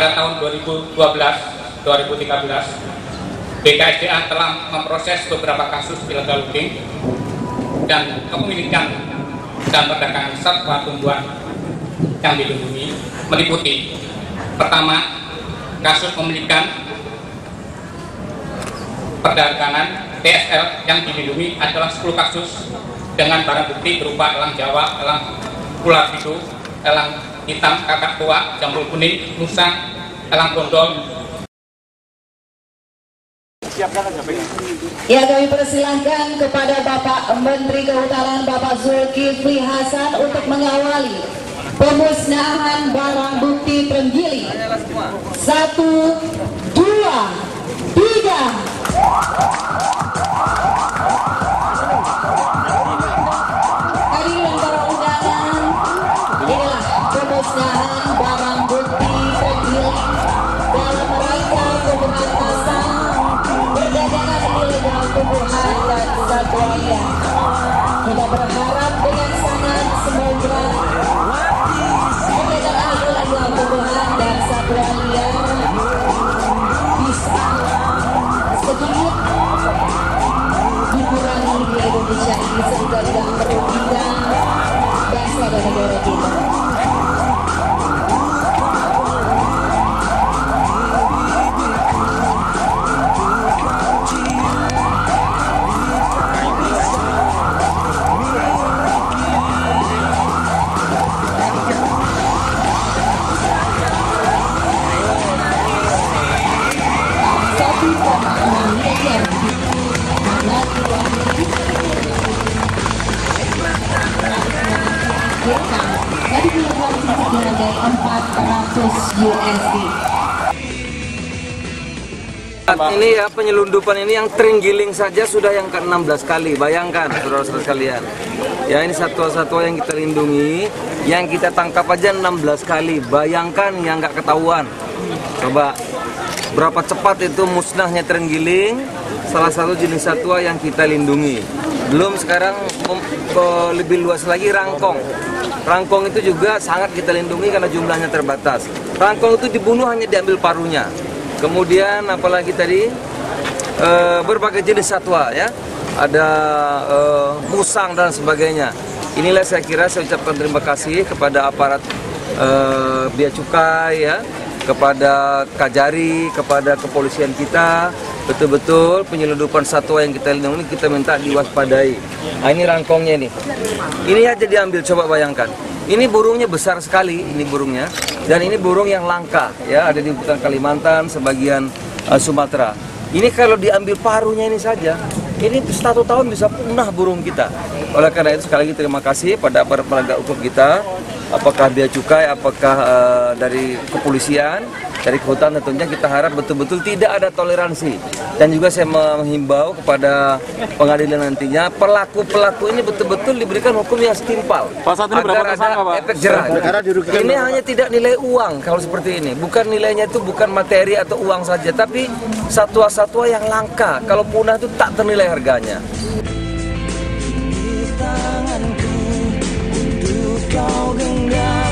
pada tahun 2012-2013, BKSDA telah memproses beberapa kasus illegal logging dan kepemilikan dan perdagangan satwa tumbuhan yang dilindungi meliputi: pertama, kasus pemilikan perdagangan TSL yang dilindungi adalah 10 kasus dengan barang bukti berupa elang Jawa, elang ular biru, elang hitam kakak tua, jambul kuning, musang, elang gondol. Ya, kami persilahkan kepada Bapak Menteri Kehutanan Bapak Zulkifli Hasan untuk mengawali pemusnahan barang bukti terenggiling. 1, 2, 3. Hadirin para undangan, inilah pemusnahan barang bukti terenggiling dalam rangka pemberantasan perdagangan ilegal tumbuhan dan satwa liar. Kita berharap dengan sangat semoga perdagangan ilegal tumbuhan dan satwa liar bisa sedikit dikurangi di Indonesia ini sehingga tidak merugikan bangsa dan negara kita. Tadi dilakukan sekitar 400 USD. Ini ya, penyelundupan ini yang terenggiling saja sudah yang ke-16 kali. Bayangkan saudara-saudara sekalian. Ya, ini satwa-satwa yang kita lindungi, yang kita tangkap aja 16 kali. Bayangkan yang nggak ketahuan. Coba berapa cepat itu musnahnya terenggiling, salah satu jenis satwa yang kita lindungi. Belum sekarang lebih luas lagi rangkong. Rangkong itu juga sangat kita lindungi karena jumlahnya terbatas. Rangkong itu dibunuh hanya diambil paruhnya. Kemudian apalagi tadi berbagai jenis satwa ya, ada musang dan sebagainya. Inilah saya kira saya ucapkan terima kasih kepada aparat Bea Cukai ya, kepada Kajari, kepada kepolisian kita. Betul-betul penyelundupan satwa yang kita lindungi kita minta diwaspadai. Nah, ini rangkongnya nih. Ini aja diambil, coba bayangkan. Ini burungnya besar sekali, ini burungnya. Dan ini burung yang langka, ya, ada di hutan Kalimantan, sebagian Sumatera. Ini kalau diambil paruhnya ini saja, ini 1 tahun bisa punah burung kita. Oleh karena itu sekali lagi terima kasih pada para penegak hukum kita, apakah Bea Cukai, apakah dari kepolisian, dari kehutanan. Tentunya kita harap betul-betul tidak ada toleransi. Dan juga saya menghimbau kepada pengadilan nantinya, pelaku-pelaku ini betul-betul diberikan hukum yang setimpal. Agar ada efek jerah. Ini hanya tidak nilai uang kalau seperti ini. Bukan nilainya itu bukan materi atau uang saja, tapi satwa-satwa yang langka. Kalau punah itu tak ternilai harganya. Tanganku untuk kau genggam.